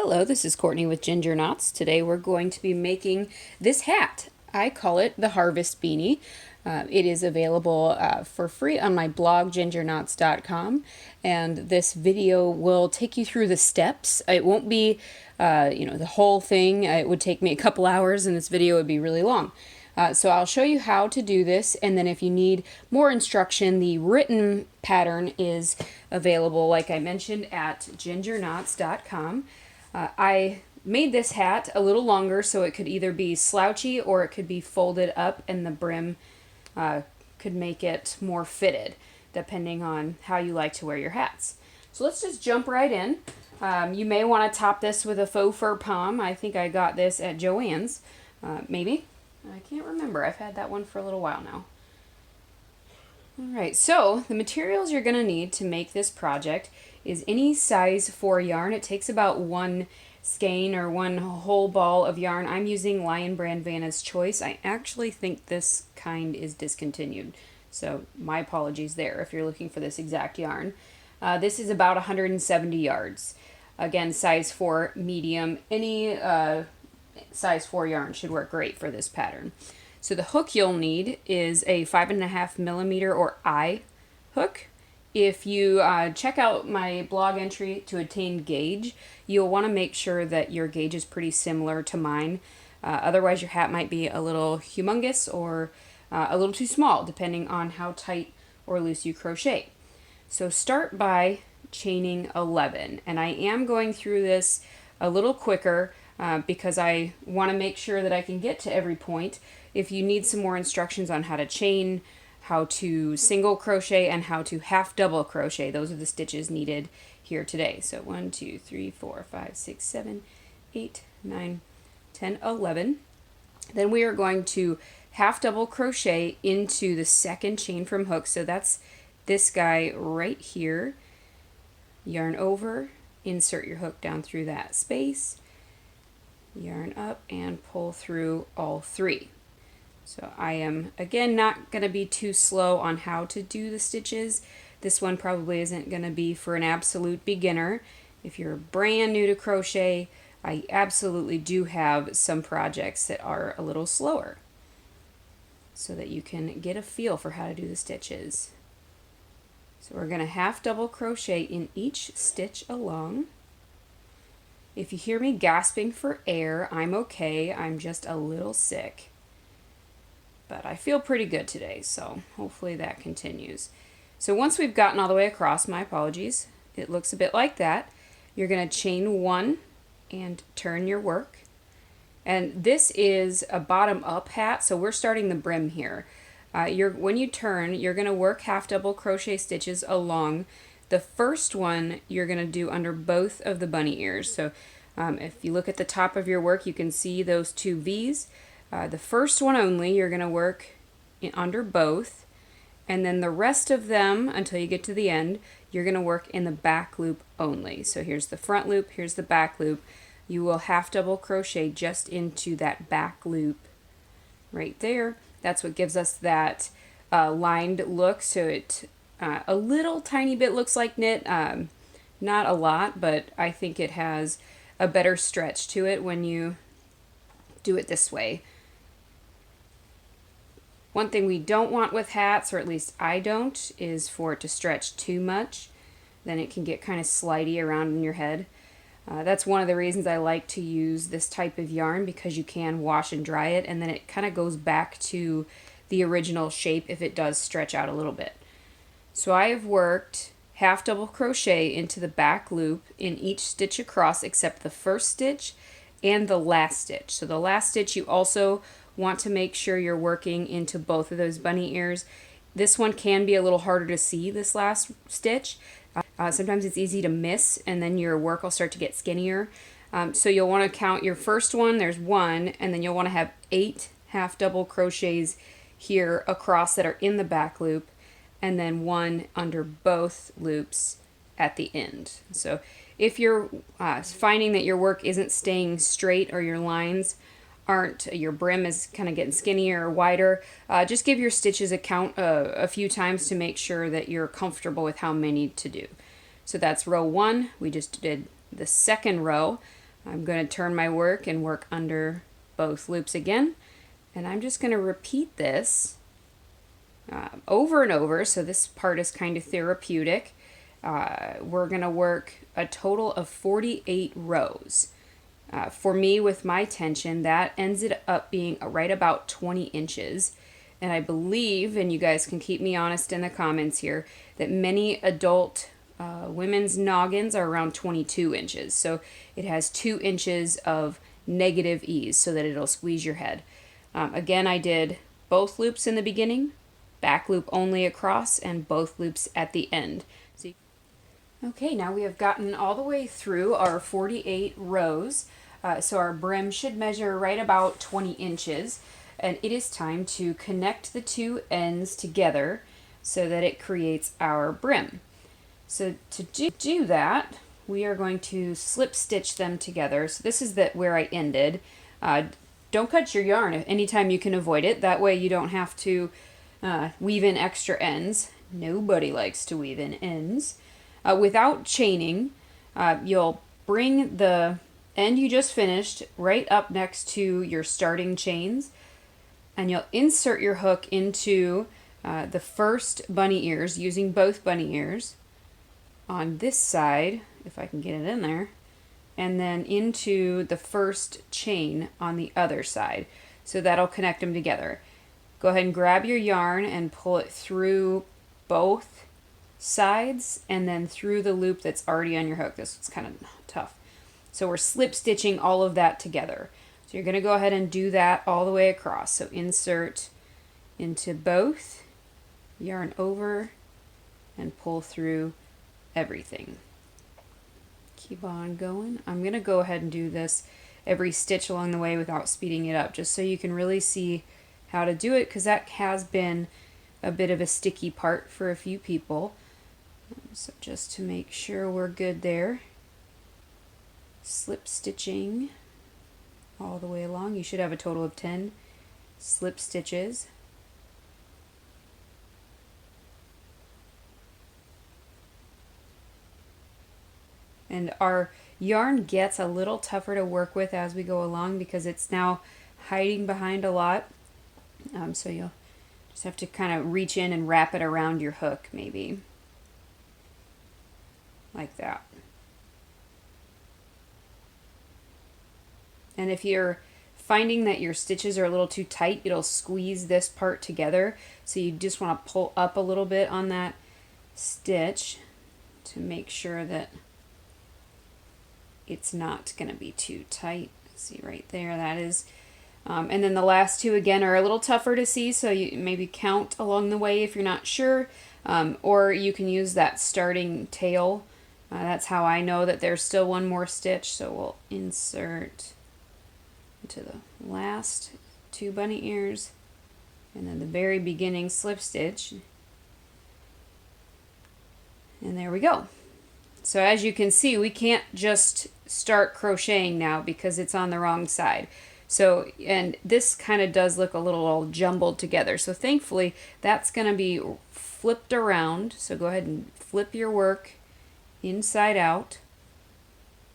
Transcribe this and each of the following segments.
Hello, this is Courtney with Ginger Knots. Today we're going to be making this hat. I call it the Harvest Beanie. It is available for free on my blog, gingerknots.com, and this video will take you through the steps. It won't be, the whole thing. It would take me a couple hours, and this video would be really long. So I'll show you how to do this, and then if you need more instruction, the written pattern is available, like I mentioned, at gingerknots.com. I made this hat a little longer so it could either be slouchy or it could be folded up and the brim could make it more fitted depending on how you like to wear your hats. So let's just jump right in. You may want to top this with a faux fur pom. I think I got this at Joann's, maybe. I can't remember. I've had that one for a little while now. Alright, so the materials you're going to need to make this project is any size 4 yarn. It takes about one skein or one whole ball of yarn. I'm using Lion Brand Vanna's Choice. I actually think this kind is discontinued, so my apologies there if you're looking for this exact yarn. This is about 170 yards. Again, size 4 medium. Any size 4 yarn should work great for this pattern. So the hook you'll need is a 5.5 millimeter or eye hook. If you check out my blog entry to attain gauge, you'll want to make sure that your gauge is pretty similar to mine. Otherwise your hat might be a little humongous or a little too small, depending on how tight or loose you crochet. So start by chaining 11, and I am going through this a little quicker because I want to make sure that I can get to every point. If you need some more instructions on how to chain, how to single crochet, and how to half double crochet, those are the stitches needed here today. So 1, 2, 3, 4, 5, 6, 7, 8, 9, 10, 11. Then we are going to half double crochet into the second chain from hook. So that's this guy right here. Yarn over, insert your hook down through that space, yarn up, and pull through all 3. So I am, again, not going to be too slow on how to do the stitches. This one probably isn't going to be for an absolute beginner. If you're brand new to crochet, I absolutely do have some projects that are a little slower so that you can get a feel for how to do the stitches. So we're going to half double crochet in each stitch along. If you hear me gasping for air, I'm okay. I'm just a little sick. But I feel pretty good today, so hopefully that continues. So once we've gotten all the way across, my apologies, it looks a bit like that. You're going to chain 1 and turn your work. And this is a bottom-up hat, so we're starting the brim here. When you turn, you're going to work half double crochet stitches along. The first one you're going to do under both of the bunny ears. So if you look at the top of your work, you can see those 2 V's. The first one only you're going to work under both, and then the rest of them until you get to the end you're going to work in the back loop only. So here's the front loop, here's the back loop. You will half double crochet just into that back loop right there. That's what gives us that lined look, so it a little tiny bit looks like knit, not a lot, but I think it has a better stretch to it when you do it this way. One thing we don't want with hats, or at least I don't, is for it to stretch too much. Then it can get kind of slidey around in your head. That's one of the reasons I like to use this type of yarn, because you can wash and dry it, and then it kind of goes back to the original shape if it does stretch out a little bit. So I have worked half double crochet into the back loop in each stitch across except the first stitch and the last stitch. So the last stitch you also want to make sure you're working into both of those bunny ears. This one can be a little harder to see, this last stitch. Sometimes it's easy to miss, and then your work will start to get skinnier. So you'll want to count your first one, there's 1, and then you'll want to have 8 half double crochets here across that are in the back loop, and then 1 under both loops at the end. So if you're finding that your work isn't staying straight, or your lines aren't, your brim is kind of getting skinnier or wider, just give your stitches a count a few times to make sure that you're comfortable with how many to do. So that's row 1. We just did the second row. I'm going to turn my work and work under both loops again, and I'm just going to repeat this over and over. So this part is kind of therapeutic. We're going to work a total of 48 rows. For me, with my tension, that ends it up being right about 20 inches. And I believe, and you guys can keep me honest in the comments here, that many adult women's noggins are around 22 inches. So it has 2 inches of negative ease so that it'll squeeze your head. Again, I did both loops in the beginning, back loop only across, and both loops at the end. Okay, now we have gotten all the way through our 48 rows. So our brim should measure right about 20 inches. And it is time to connect the two ends together so that it creates our brim. So to do that, we are going to slip stitch them together. So this is where I ended. Don't cut your yarn anytime you can avoid it. That way you don't have to weave in extra ends. Nobody likes to weave in ends. Without chaining, you'll bring the end you just finished right up next to your starting chains, and you'll insert your hook into the first bunny ears using both bunny ears on this side, if I can get it in there, and then into the first chain on the other side. So that'll connect them together. Go ahead and grab your yarn and pull it through both sides and then through the loop that's already on your hook. This one's kind of tough. So we're slip stitching all of that together. So you're going to go ahead and do that all the way across. So insert into both, yarn over, and pull through everything. Keep on going. I'm going to go ahead and do this every stitch along the way without speeding it up, just so you can really see how to do it, because that has been a bit of a sticky part for a few people. So just to make sure we're good there, slip stitching all the way along. You should have a total of 10 slip stitches. And our yarn gets a little tougher to work with as we go along because it's now hiding behind a lot. So you'll just have to kind of reach in and wrap it around your hook, maybe. Like that. And if you're finding that your stitches are a little too tight, it'll squeeze this part together. So you just want to pull up a little bit on that stitch to make sure that it's not going to be too tight. See right there, that is. And then the last two again are a little tougher to see, so you maybe count along the way if you're not sure, or you can use that starting tail. That's how I know that there's still one more stitch. So we'll insert into the last two bunny ears and then the very beginning slip stitch, and there we go. So as you can see, we can't just start crocheting now because it's on the wrong side. So, and this kind of does look a little all jumbled together. So thankfully that's going to be flipped around. So go ahead and flip your work inside out,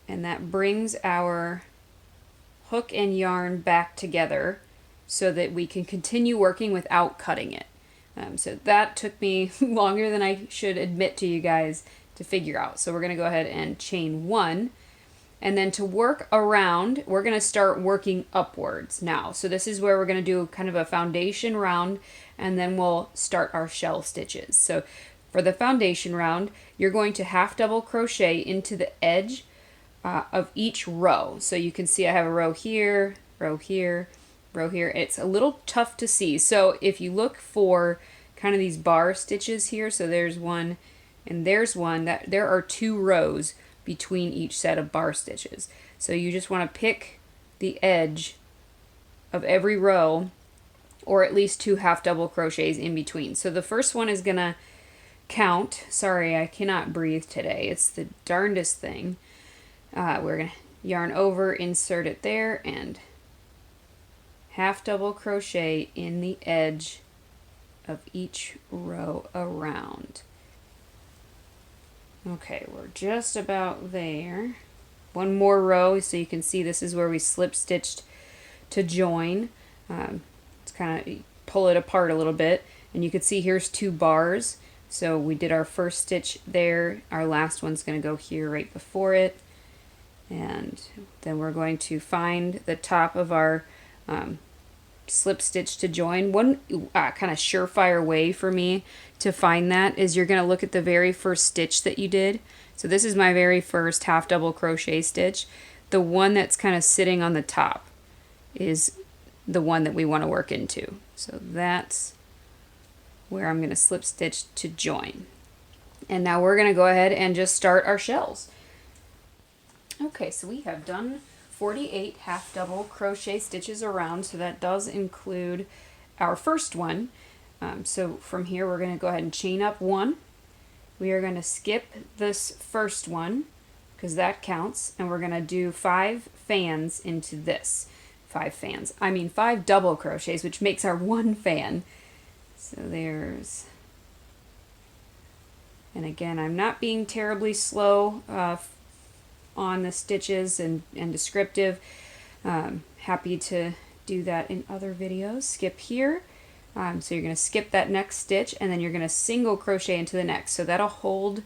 and that brings our hook and yarn back together so that we can continue working without cutting it. So that took me longer than I should admit to you guys to figure out. So we're going to go ahead and chain one, and then to work around, we're going to start working upwards now. So this is where we're going to do kind of a foundation round, and then we'll start our shell stitches. So for the foundation round, you're going to half double crochet into the edge of each row. So you can see I have a row here, row here, row here. It's a little tough to see. So if you look for kind of these bar stitches here, so there's one and there's one, that there are 2 rows between each set of bar stitches. So you just want to pick the edge of every row, or at least 2 half double crochets in between. So the first one is gonna count. Sorry, I cannot breathe today. It's the darndest thing. We're gonna yarn over, insert it there, and half double crochet in the edge of each row around. Okay, we're just about there. one more row, so you can see this is where we slip stitched to join. It's kind of pull it apart a little bit, and you can see here's 2 bars. So we did our first stitch there. Our last one's going to go here right before it, and then we're going to find the top of our slip stitch to join. One kind of surefire way for me to find that is you're going to look at the very first stitch that you did. So this is my very first half double crochet stitch. The one that's kind of sitting on the top is the one that we want to work into. So that's where I'm going to slip stitch to join. And now we're going to go ahead and just start our shells. Okay, so we have done 48 half double crochet stitches around, so that does include our first one. So from here we're going to go ahead and chain up 1. We are going to skip this first one because that counts, and we're going to do 5 fans into this. 5 double crochets, which makes our 1 fan. So there's, and again, I'm not being terribly slow on the stitches and descriptive. Happy to do that in other videos. Skip here. So you're going to skip that next stitch, and then you're going to single crochet into the next. So that'll hold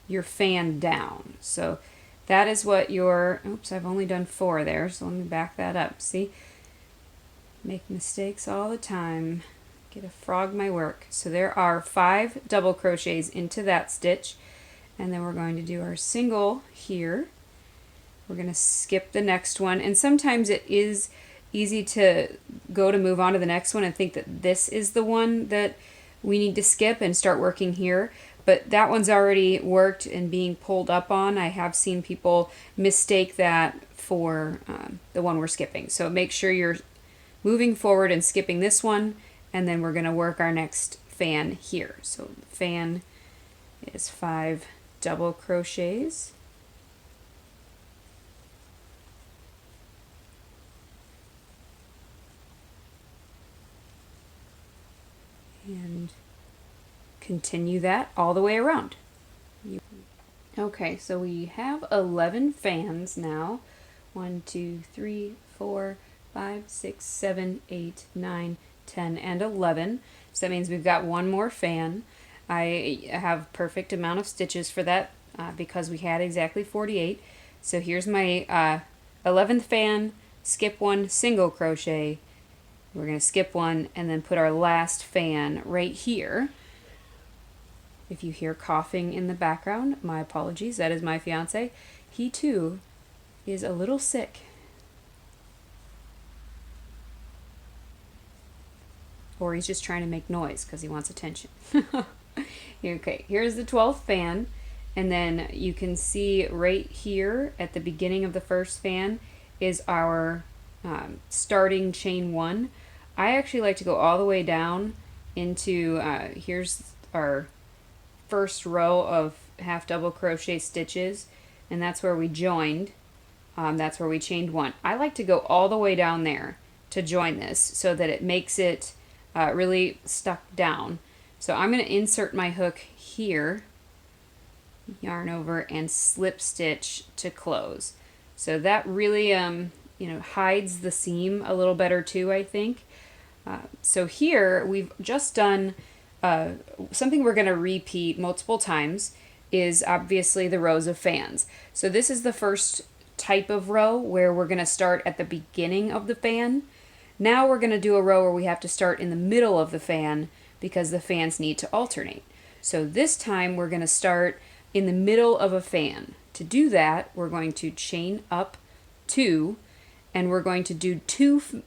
your fan down. So that is what your, oops, I've only done 4 there, so let me back that up. See? Make mistakes all the time. Get a frog my work. So there are 5 double crochets into that stitch, and then we're going to do our single here. We're going to skip the next one, and sometimes it is easy to go to move on to the next one and think that this is the one that we need to skip and start working here, but that one's already worked and being pulled up on. I have seen people mistake that for the one we're skipping. So make sure you're moving forward and skipping this one, and then we're going to work our next fan here. So the fan is 5 double crochets. And continue that all the way around. Okay, so we have 11 fans now. 1, 2, 3, 4, 5, 6, 7, 8, 9, 10, and 11. So that means we've got 1 more fan. I have perfect amount of stitches for that because we had exactly 48. So here's my 11th fan, skip 1, single crochet. We're going to skip 1 and then put our last fan right here. If you hear coughing in the background, my apologies. That is my fiance. He too is a little sick. Or he's just trying to make noise because he wants attention. Okay, here's the 12th fan, and then you can see right here at the beginning of the first fan is our starting chain 1. I actually like to go all the way down into, here's our first row of half double crochet stitches, and that's where we joined. That's where we chained 1. I like to go all the way down there to join this so that it makes it really stuck down. So I'm going to insert my hook here, yarn over, and slip stitch to close. So that really hides the seam a little better too, I think. So here we've just done something we're going to repeat multiple times is obviously the rows of fans. So this is the first type of row where we're going to start at the beginning of the fan. Now we're going to do a row where we have to start in the middle of the fan because the fans need to alternate. So this time we're going to start in the middle of a fan. To do that, we're going to chain up 2, and we're going to do 2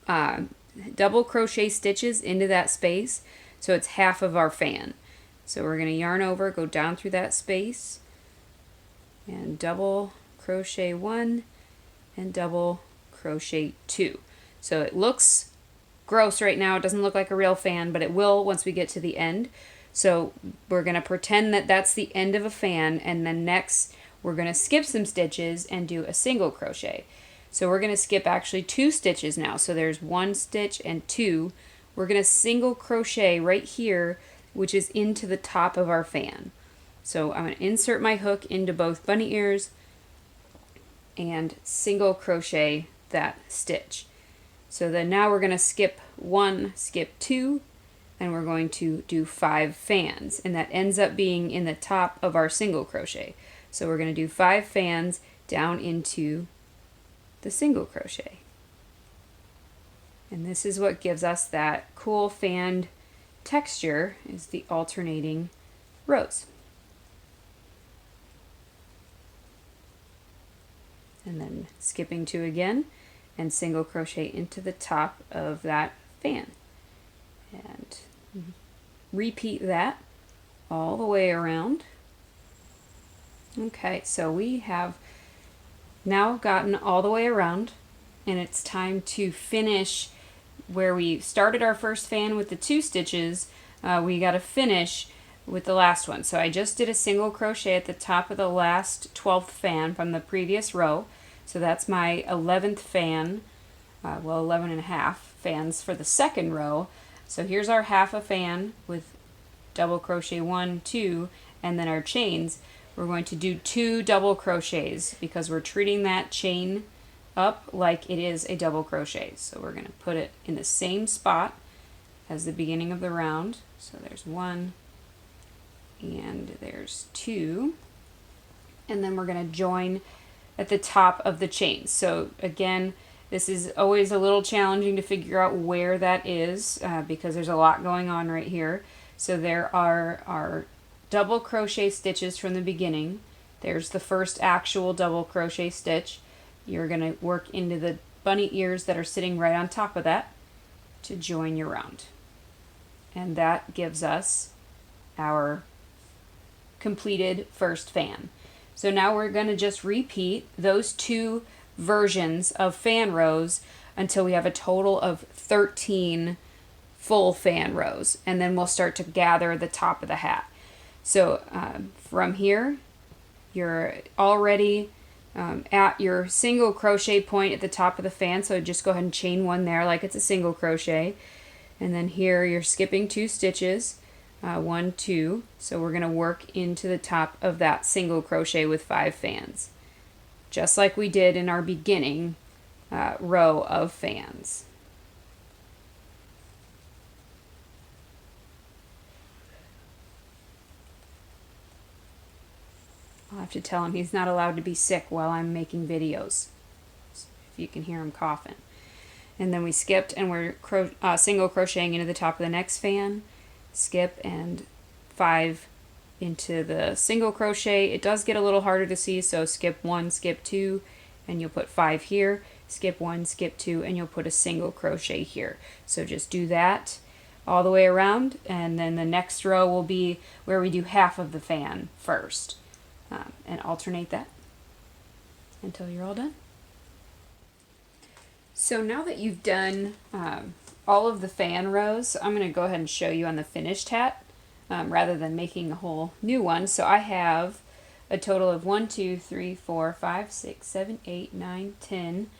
double crochet stitches into that space, so it's half of our fan. So we're going to yarn over, go down through that space, and double crochet 1 and double crochet 2. So it looks gross right now, it doesn't look like a real fan, but it will once we get to the end. So we're going to pretend that that's the end of a fan, and then next we're going to skip some stitches and do a single crochet. So we're going to skip actually 2 stitches now. So there's 1 stitch and 2. We're going to single crochet right here, which is into the top of our fan. So I'm going to insert my hook into both bunny ears, and single crochet that stitch. So then now we're going to skip 1, skip 2, and we're going to do 5 fans, and that ends up being in the top of our single crochet. So we're going to do 5 fans down into the single crochet. And this is what gives us that cool fanned texture, is the alternating rows. And then skipping 2 again and single crochet into the top of that fan. And repeat that all the way around. Okay, so we have now gotten all the way around, and it's time to finish where we started our first fan with the 2 stitches. We got to finish with the last one. So I just did a single crochet at the top of the last 12th fan from the previous row. So that's my 11th fan, 11 and a half fans for the second row. So here's our half a fan with double crochet 1, 2, and then our chains. We're going to do 2 double crochets because we're treating that chain up like it is a double crochet. So we're going to put it in the same spot as the beginning of the round. So there's 1 and there's 2, and then we're going to join at the top of the chain. So again, this is always a little challenging to figure out where that is because there's a lot going on right here. So there are our double crochet stitches from the beginning. There's the first actual double crochet stitch. You're going to work into the bunny ears that are sitting right on top of that to join your round. And that gives us our completed first fan. So now we're going to just repeat those 2 versions of fan rows until we have a total of 13 full fan rows, and then we'll start to gather the top of the hat. So from here, you're already at your single crochet point at the top of the fan, so just go ahead and chain 1 there like it's a single crochet. And then here you're skipping 2 stitches, 1, 2, so we're going to work into the top of that single crochet with 5 fans, just like we did in our beginning row of fans. I'll have to tell him he's not allowed to be sick while I'm making videos, if you can hear him coughing. And then we skipped and we're single crocheting into the top of the next fan, skip, and 5 into the single crochet. It does get a little harder to see, so skip 1, skip 2, and you'll put 5 here, skip 1, skip 2, and you'll put a single crochet here. So just do that all the way around, and then the next row will be where we do half of the fan first, and alternate that until you're all done. So now that you've done all of the fan rows, I'm going to go ahead and show you on the finished hat rather than making a whole new one. So I have a total of 1, 2, 3, 4, 5, 6, 7, 8, 9, 10,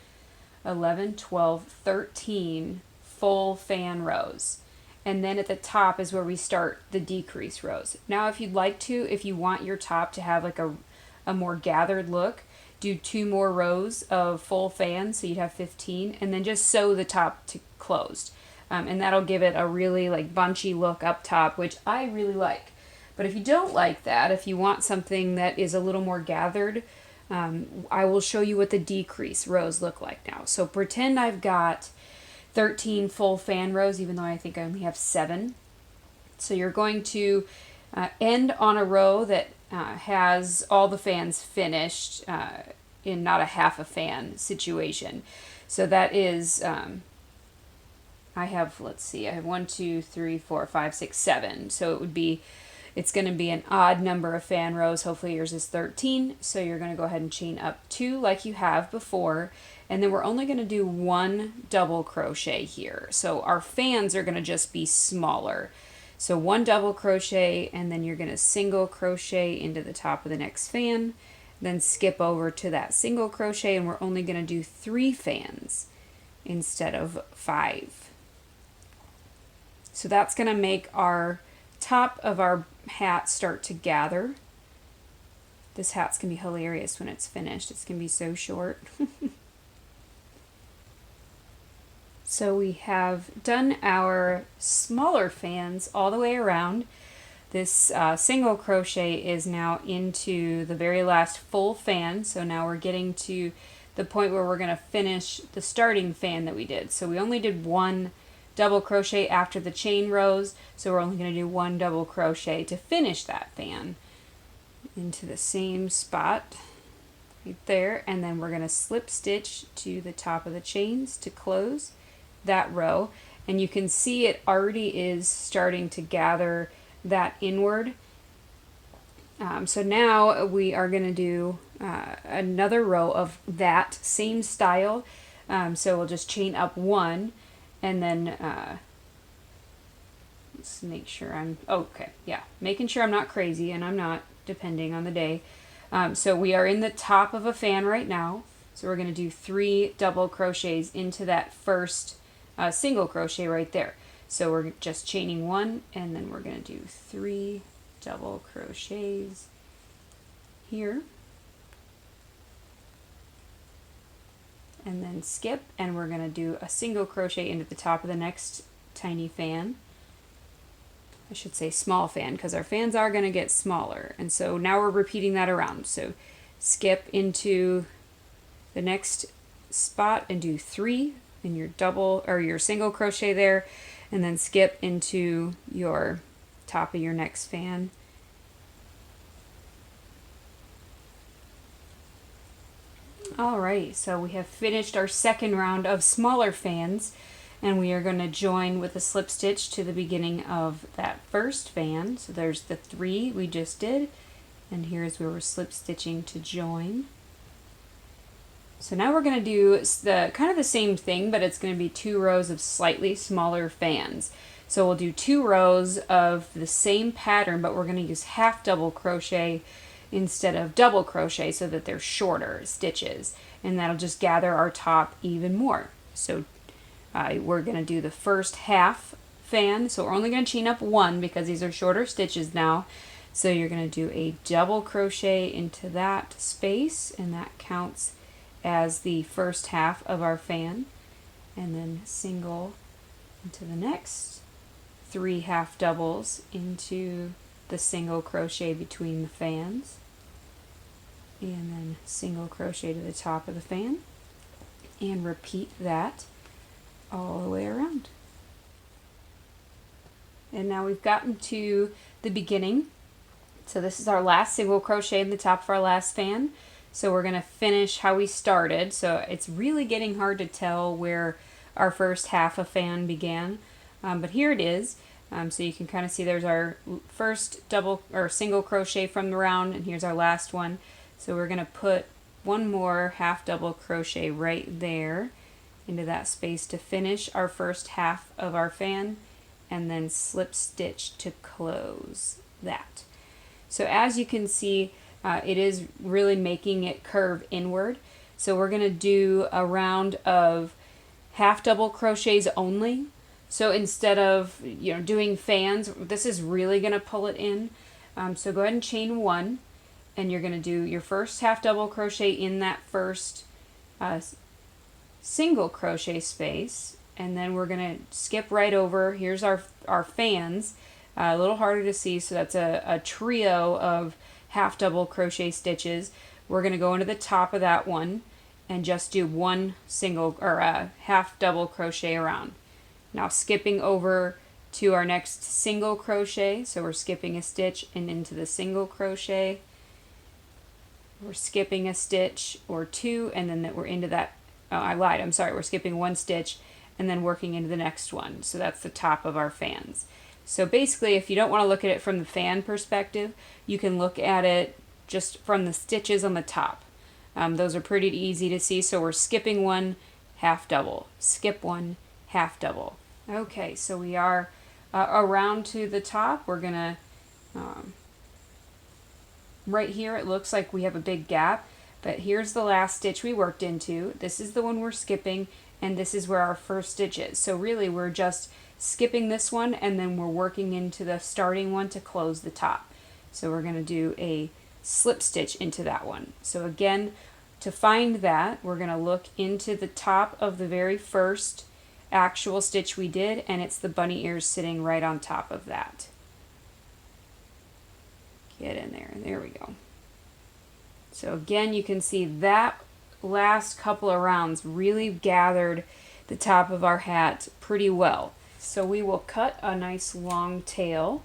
11, 12, 13 full fan rows. And then at the top is where we start the decrease rows. Now if you'd like to, if you want your top to have like a more gathered look, do 2 more rows of full fans, so you'd have 15, and then just sew the top to closed. And that'll give it a really like bunchy look up top, which I really like. But if you don't like that, if you want something that is a little more gathered, I will show you what the decrease rows look like now. So pretend I've got 13 full fan rows, even though I think I only have 7. So you're going to end on a row that has all the fans finished in not a half a fan situation. So that is, I have, let's see, I have 1, 2, 3, 4, 5, 6, 7. So it's going to be an odd number of fan rows. Hopefully yours is 13. So you're going to go ahead and chain up 2 like you have before. And then we're only going to do 1 double crochet here. So our fans are going to just be smaller. So 1 double crochet, and then you're going to single crochet into the top of the next fan, then skip over to that single crochet, and we're only going to do 3 fans instead of 5. So that's going to make our top of our hat start to gather. This hat's gonna be hilarious when it's finished. It's gonna be so short. So we have done our smaller fans all the way around. This single crochet is now into the very last full fan. So now we're getting to the point where we're gonna finish the starting fan that we did. So we only did one double crochet after the chain rows. So we're only gonna do one double crochet to finish that fan into the same spot right there, and then we're going to slip stitch to the top of the chains to close that row, and you can see it already is starting to gather that inward. So now we are going to do another row of that same style. So we'll just chain up one, and then let's make sure I'm okay. Yeah, making sure I'm not crazy, and I'm not, depending on the day. So we are in the top of a fan right now. So we're going to do 3 double crochets into that first single crochet right there. So we're just chaining 1, and then we're going to do 3 double crochets here. And then skip, and we're going to do a single crochet into the top of the next tiny fan. I should say small fan, because our fans are going to get smaller. And so now we're repeating that around. So skip into the next spot and do 3 in your double or your single crochet there, and then skip into your top of your next fan. Alright, so we have finished our second round of smaller fans, and we are going to join with a slip stitch to the beginning of that first fan. So there's the 3 we just did, and here's where we're slip stitching to join. So now we're going to do the kind of the same thing, but it's going to be 2 rows of slightly smaller fans. So we'll do 2 rows of the same pattern, but we're going to use half double crochet instead of double crochet so that they're shorter stitches, and that'll just gather our top even more. So we're going to do the first half fan, so we're only going to chain up 1 because these are shorter stitches now. So you're going to do a double crochet into that space, and that counts as the first half of our fan, and then single into the next, 3 half doubles into the single crochet between the fans, and then single crochet to the top of the fan, and repeat that all the way around. And now we've gotten to the beginning. So this is our last single crochet in the top of our last fan. So we're going to finish how we started. So it's really getting hard to tell where our first half of fan began, but here it is. So you can kind of see there's our first double or single crochet from the round, and here's our last one. So we're going to put 1 more half double crochet right there into that space to finish our first half of our fan, and then slip stitch to close that. So as you can see, it is really making it curve inward. So we're going to do a round of half double crochets only. So instead of doing fans, this is really going to pull it in. So go ahead and chain 1, and you're going to do your first half double crochet in that first single crochet space, and then we're going to skip right over. Here's our fans, a little harder to see, so that's a trio of half double crochet stitches. We're going to go into the top of that one and just do 1 single or half double crochet around. Now skipping over to our next single crochet, so we're skipping a stitch and into the single crochet. We're skipping a stitch or 2, and then we're into that. Oh, I lied. I'm sorry. We're skipping 1 stitch and then working into the next one. So that's the top of our fans. So basically, if you don't want to look at it from the fan perspective, you can look at it just from the stitches on the top. Those are pretty easy to see. So we're skipping 1 half double, skip 1 half double. Okay, so we are around to the top. We're gonna right here it looks like we have a big gap, but here's the last stitch we worked into. This is the one we're skipping, and this is where our first stitch is. So really we're just skipping this one, and then we're working into the starting one to close the top. So we're going to do a slip stitch into that one. So again, to find that, we're going to look into the top of the very first actual stitch we did, and it's the bunny ears sitting right on top of that. Get in there. There we go. So again, you can see that last couple of rounds really gathered the top of our hat pretty well. So we will cut a nice long tail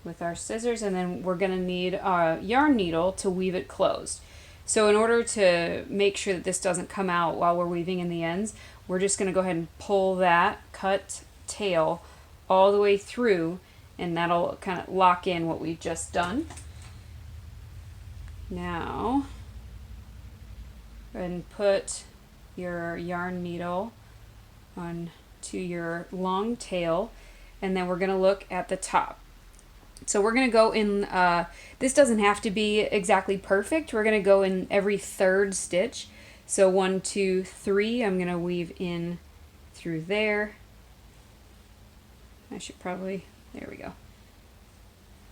with our scissors, and then we're going to need a yarn needle to weave it closed. So in order to make sure that this doesn't come out while we're weaving in the ends, we're just going to go ahead and pull that cut tail all the way through, and that'll kind of lock in what we've just done. Now, go ahead and put your yarn needle onto your long tail, and then we're going to look at the top. So we're going to go in, this doesn't have to be exactly perfect. We're going to go in every third stitch. So 1, 2, 3, I'm going to weave in through there. I should probably, there we go.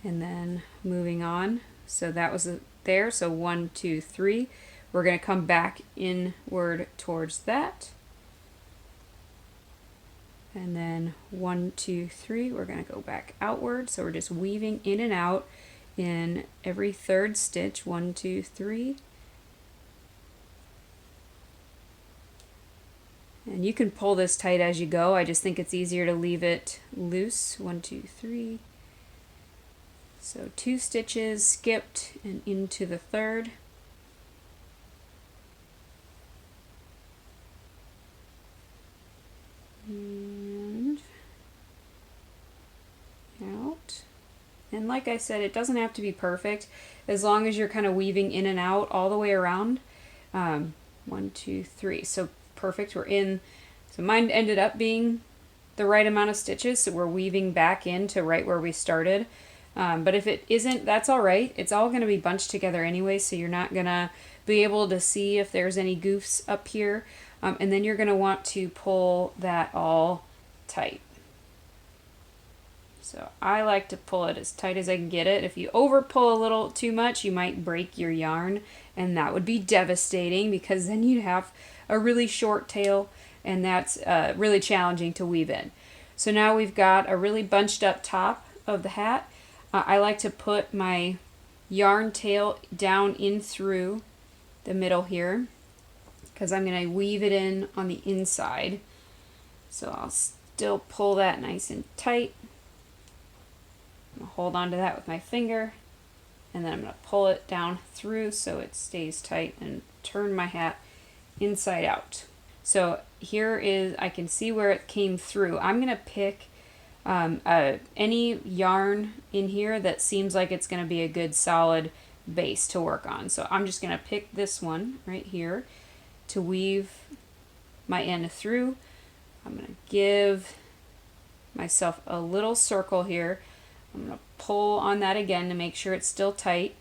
And then moving on. So that was there. So 1, 2, 3. We're going to come back inward towards that. And then 1, 2, 3, we're going to go back outward. So we're just weaving in and out in every third stitch. 1, 2, 3. And you can pull this tight as you go. I just think it's easier to leave it loose. 1, 2, 3. So 2 stitches skipped and into the third. And out. And like I said, it doesn't have to be perfect as long as you're kind of weaving in and out all the way around. 1, 2, 3. So perfect. We're in. So mine ended up being the right amount of stitches, so we're weaving back into right where we started. But if it isn't, that's all right. It's all going to be bunched together anyway, so you're not going to be able to see if there's any goofs up here. And then you're going to want to pull that all tight. So I like to pull it as tight as I can get it. If you over pull a little too much, you might break your yarn, and that would be devastating because then you'd have a really short tail, and that's really challenging to weave in. So now we've got a really bunched up top of the hat. I like to put my yarn tail down in through the middle here because I'm going to weave it in on the inside. So I'll still pull that nice and tight. I'm going to hold on to that with my finger, and then I'm going to pull it down through so it stays tight and turn my hat inside out. So here is, I can see where it came through. I'm going to pick any yarn in here that seems like it's going to be a good solid base to work on. So I'm just going to pick this one right here to weave my end through. I'm going to give myself a little circle here. I'm going to pull on that again to make sure it's still tight,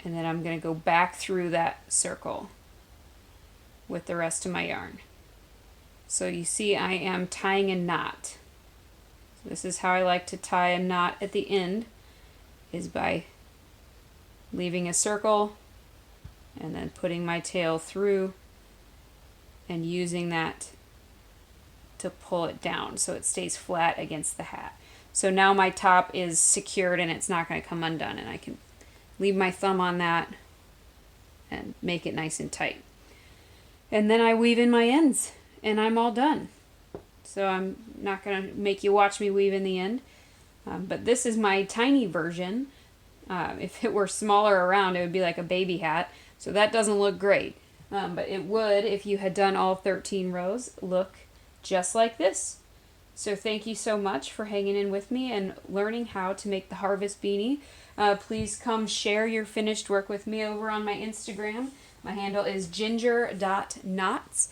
and then I'm going to go back through that circle with the rest of my yarn. So you see I am tying a knot. So this is how I like to tie a knot at the end, is by leaving a circle and then putting my tail through and using that to pull it down so it stays flat against the hat. So now my top is secured and it's not going to come undone, and I can leave my thumb on that and make it nice and tight. And then I weave in my ends and I'm all done. So I'm not going to make you watch me weave in the end. But this is my tiny version. If it were smaller around, it would be like a baby hat. So that doesn't look great. But it would, if you had done all 13 rows, look just like this. So thank you so much for hanging in with me and learning how to make the harvest beanie. Please come share your finished work with me over on my Instagram. My handle is ginger.knots.